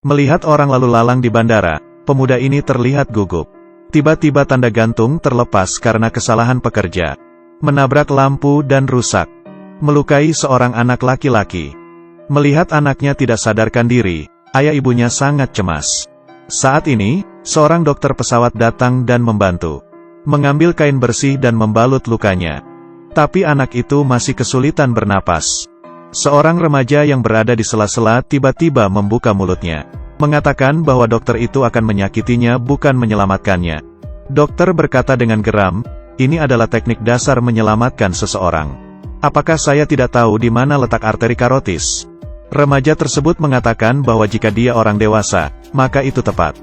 Melihat orang lalu lalang di bandara, pemuda ini terlihat gugup. Tiba-tiba tanda gantung terlepas karena kesalahan pekerja. Menabrak lampu dan rusak. Melukai seorang anak laki-laki. Melihat anaknya tidak sadarkan diri, ayah ibunya sangat cemas. Saat ini, seorang dokter pesawat datang dan membantu. Mengambil kain bersih dan membalut lukanya. Tapi anak itu masih kesulitan bernapas. Seorang remaja yang berada di sela-sela tiba-tiba membuka mulutnya. Mengatakan bahwa dokter itu akan menyakitinya bukan menyelamatkannya. Dokter berkata dengan geram, ini adalah teknik dasar menyelamatkan seseorang. Apakah saya tidak tahu di mana letak arteri karotis? Remaja tersebut mengatakan bahwa jika dia orang dewasa, maka itu tepat.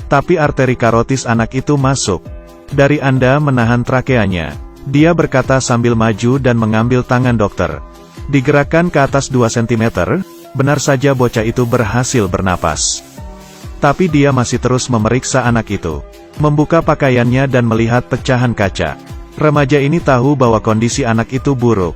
Tapi arteri karotis anak itu masuk. Dari Anda menahan trakeanya. Dia berkata sambil maju dan mengambil tangan dokter. Digerakkan ke atas 2 cm, benar saja bocah itu berhasil bernapas. Tapi dia masih terus memeriksa anak itu. Membuka pakaiannya dan melihat pecahan kaca. Remaja ini tahu bahwa kondisi anak itu buruk.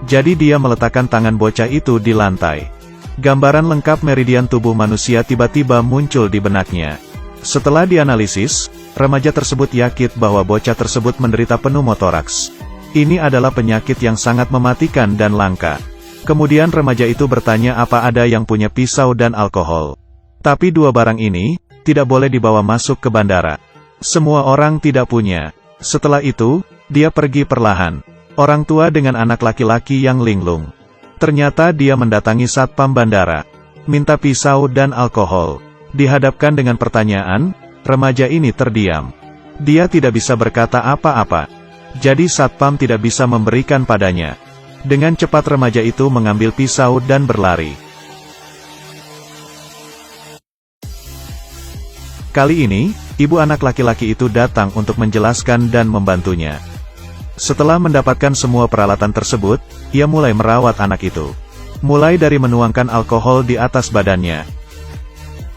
Jadi dia meletakkan tangan bocah itu di lantai. Gambaran lengkap meridian tubuh manusia tiba-tiba muncul di benaknya. Setelah dianalisis, remaja tersebut yakin bahwa bocah tersebut menderita pneumotoraks. Ini adalah penyakit yang sangat mematikan dan langka. Kemudian remaja itu bertanya apa ada yang punya pisau dan alkohol. Tapi dua barang ini, tidak boleh dibawa masuk ke bandara. Semua orang tidak punya. Setelah itu, dia pergi perlahan. Orang tua dengan anak laki-laki yang linglung. Ternyata dia mendatangi satpam bandara. Minta pisau dan alkohol. Dihadapkan dengan pertanyaan, remaja ini terdiam. Dia tidak bisa berkata apa-apa. Jadi satpam tidak bisa memberikan padanya. Dengan cepat remaja itu mengambil pisau dan berlari. Kali ini, ibu anak laki-laki itu datang untuk menjelaskan dan membantunya. Setelah mendapatkan semua peralatan tersebut, ia mulai merawat anak itu. Mulai dari menuangkan alkohol di atas badannya.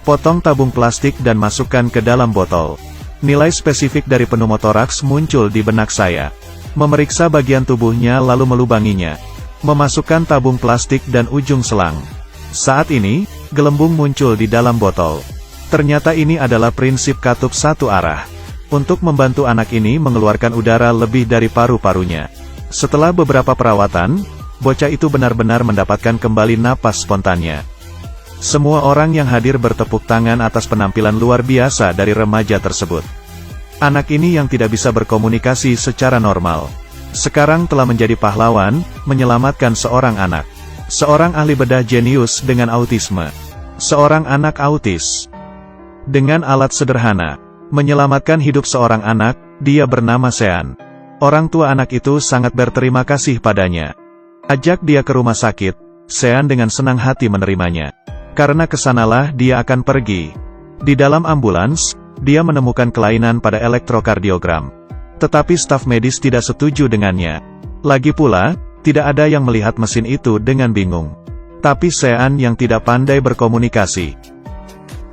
Potong tabung plastik dan masukkan ke dalam botol. Nilai spesifik dari pneumotoraks muncul di benak saya. Memeriksa bagian tubuhnya lalu melubanginya. Memasukkan tabung plastik dan ujung selang. Saat ini, gelembung muncul di dalam botol. Ternyata ini adalah prinsip katup satu arah. Untuk membantu anak ini mengeluarkan udara lebih dari paru-parunya. Setelah beberapa perawatan, bocah itu benar-benar mendapatkan kembali napas spontannya. Semua orang yang hadir bertepuk tangan atas penampilan luar biasa dari remaja tersebut. Anak ini yang tidak bisa berkomunikasi secara normal. Sekarang telah menjadi pahlawan, menyelamatkan seorang anak. Seorang ahli bedah jenius dengan autisme. Seorang anak autis. Dengan alat sederhana, menyelamatkan hidup seorang anak, dia bernama Sean. Orang tua anak itu sangat berterima kasih padanya. Ajak dia ke rumah sakit, Sean dengan senang hati menerimanya. Karena kesanalah dia akan pergi. Di dalam ambulans, dia menemukan kelainan pada elektrokardiogram. Tetapi staf medis tidak setuju dengannya. Lagi pula, tidak ada yang melihat mesin itu dengan bingung. Tapi Sean yang tidak pandai berkomunikasi.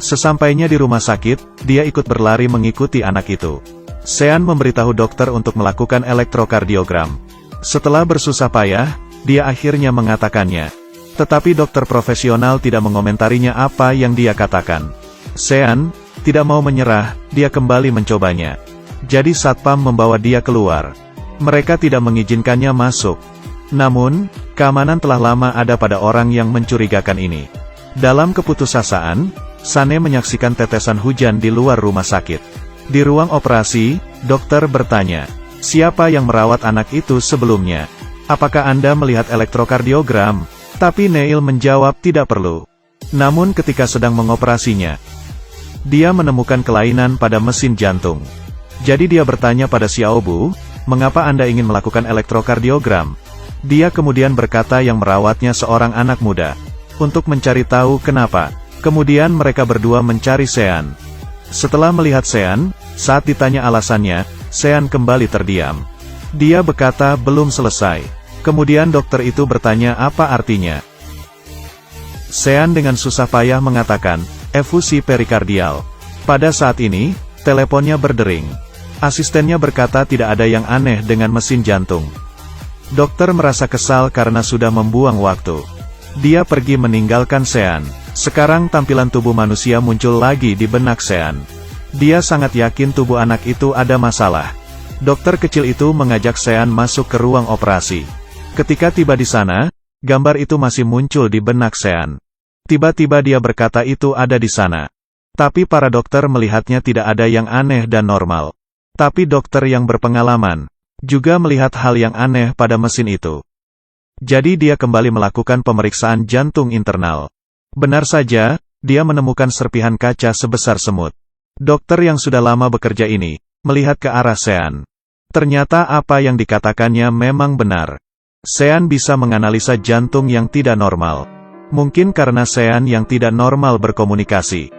Sesampainya di rumah sakit, dia ikut berlari mengikuti anak itu. Sean memberitahu dokter untuk melakukan elektrokardiogram. Setelah bersusah payah, dia akhirnya mengatakannya. Tetapi dokter profesional tidak mengomentarinya apa yang dia katakan. Sean tidak mau menyerah, dia kembali mencobanya. Jadi satpam membawa dia keluar. Mereka tidak mengizinkannya masuk. Namun, keamanan telah lama ada pada orang yang mencurigakan ini. Dalam keputusasaan, Sane menyaksikan tetesan hujan di luar rumah sakit. Di ruang operasi, dokter bertanya, siapa yang merawat anak itu sebelumnya? Apakah Anda melihat elektrokardiogram? Tapi Neil menjawab tidak perlu. Namun ketika sedang mengoperasinya, dia menemukan kelainan pada mesin jantung. Jadi dia bertanya pada Xiaobu, mengapa Anda ingin melakukan elektrokardiogram? Dia kemudian berkata yang merawatnya seorang anak muda. Untuk mencari tahu kenapa. Kemudian mereka berdua mencari Sean. Setelah melihat Sean, saat ditanya alasannya, Sean kembali terdiam. Dia berkata belum selesai. Kemudian dokter itu bertanya apa artinya. Sean dengan susah payah mengatakan, efusi perikardial. Pada saat ini, teleponnya berdering. Asistennya berkata tidak ada yang aneh dengan mesin jantung. Dokter merasa kesal karena sudah membuang waktu. Dia pergi meninggalkan Sean. Sekarang tampilan tubuh manusia muncul lagi di benak Sean. Dia sangat yakin tubuh anak itu ada masalah. Dokter kecil itu mengajak Sean masuk ke ruang operasi. Ketika tiba di sana, gambar itu masih muncul di benak Sean. Tiba-tiba dia berkata itu ada di sana. Tapi para dokter melihatnya tidak ada yang aneh dan normal. Tapi dokter yang berpengalaman juga melihat hal yang aneh pada mesin itu. Jadi dia kembali melakukan pemeriksaan jantung internal. Benar saja, dia menemukan serpihan kaca sebesar semut. Dokter yang sudah lama bekerja ini melihat ke arah Sean. Ternyata apa yang dikatakannya memang benar. Sean bisa menganalisa jantung yang tidak normal. Mungkin karena Sean yang tidak normal berkomunikasi.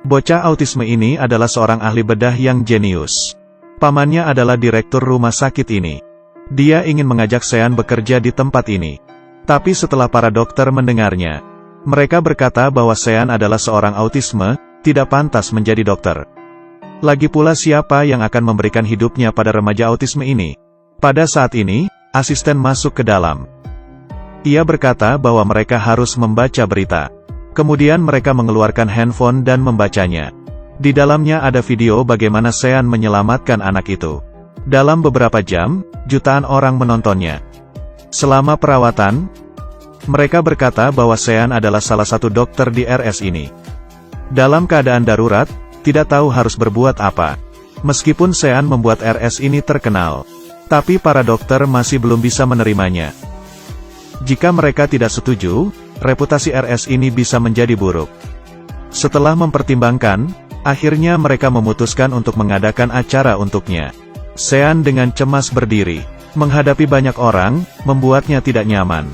Bocah autisme ini adalah seorang ahli bedah yang jenius. Pamannya adalah direktur rumah sakit ini. Dia ingin mengajak Sean bekerja di tempat ini. Tapi setelah para dokter mendengarnya, mereka berkata bahwa Sean adalah seorang autisme, tidak pantas menjadi dokter. Lagi pula siapa yang akan memberikan hidupnya pada remaja autisme ini? Pada saat ini, asisten masuk ke dalam. Ia berkata bahwa mereka harus membaca berita. Kemudian mereka mengeluarkan handphone dan membacanya. Di dalamnya ada video bagaimana Sean menyelamatkan anak itu. Dalam beberapa jam, jutaan orang menontonnya. Selama perawatan, mereka berkata bahwa Sean adalah salah satu dokter di RS ini. Dalam keadaan darurat, tidak tahu harus berbuat apa. Meskipun Sean membuat RS ini terkenal, tapi para dokter masih belum bisa menerimanya. Jika mereka tidak setuju, reputasi RS ini bisa menjadi buruk. Setelah mempertimbangkan, akhirnya mereka memutuskan untuk mengadakan acara untuknya. Sean dengan cemas berdiri. Menghadapi banyak orang, membuatnya tidak nyaman.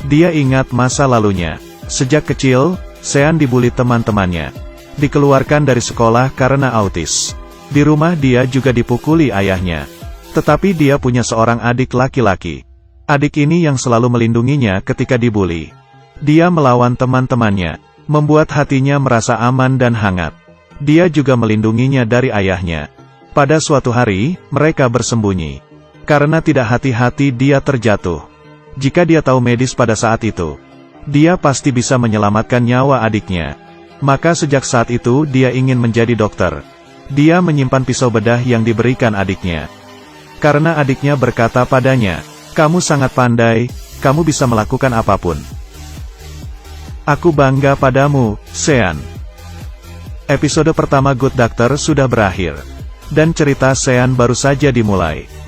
Dia ingat masa lalunya. Sejak kecil, Sean dibully teman-temannya. Dikeluarkan dari sekolah karena autis. Di rumah dia juga dipukuli ayahnya. Tetapi dia punya seorang adik laki-laki. Adik ini yang selalu melindunginya ketika dibully. Dia melawan teman-temannya, membuat hatinya merasa aman dan hangat. Dia juga melindunginya dari ayahnya. Pada suatu hari, mereka bersembunyi. Karena tidak hati-hati dia terjatuh. Jika dia tahu medis pada saat itu, dia pasti bisa menyelamatkan nyawa adiknya. Maka sejak saat itu dia ingin menjadi dokter. Dia menyimpan pisau bedah yang diberikan adiknya. Karena adiknya berkata padanya, "Kamu sangat pandai, kamu bisa melakukan apapun. Aku bangga padamu, Sean." Episode pertama Good Doctor sudah berakhir. Dan cerita Sean baru saja dimulai.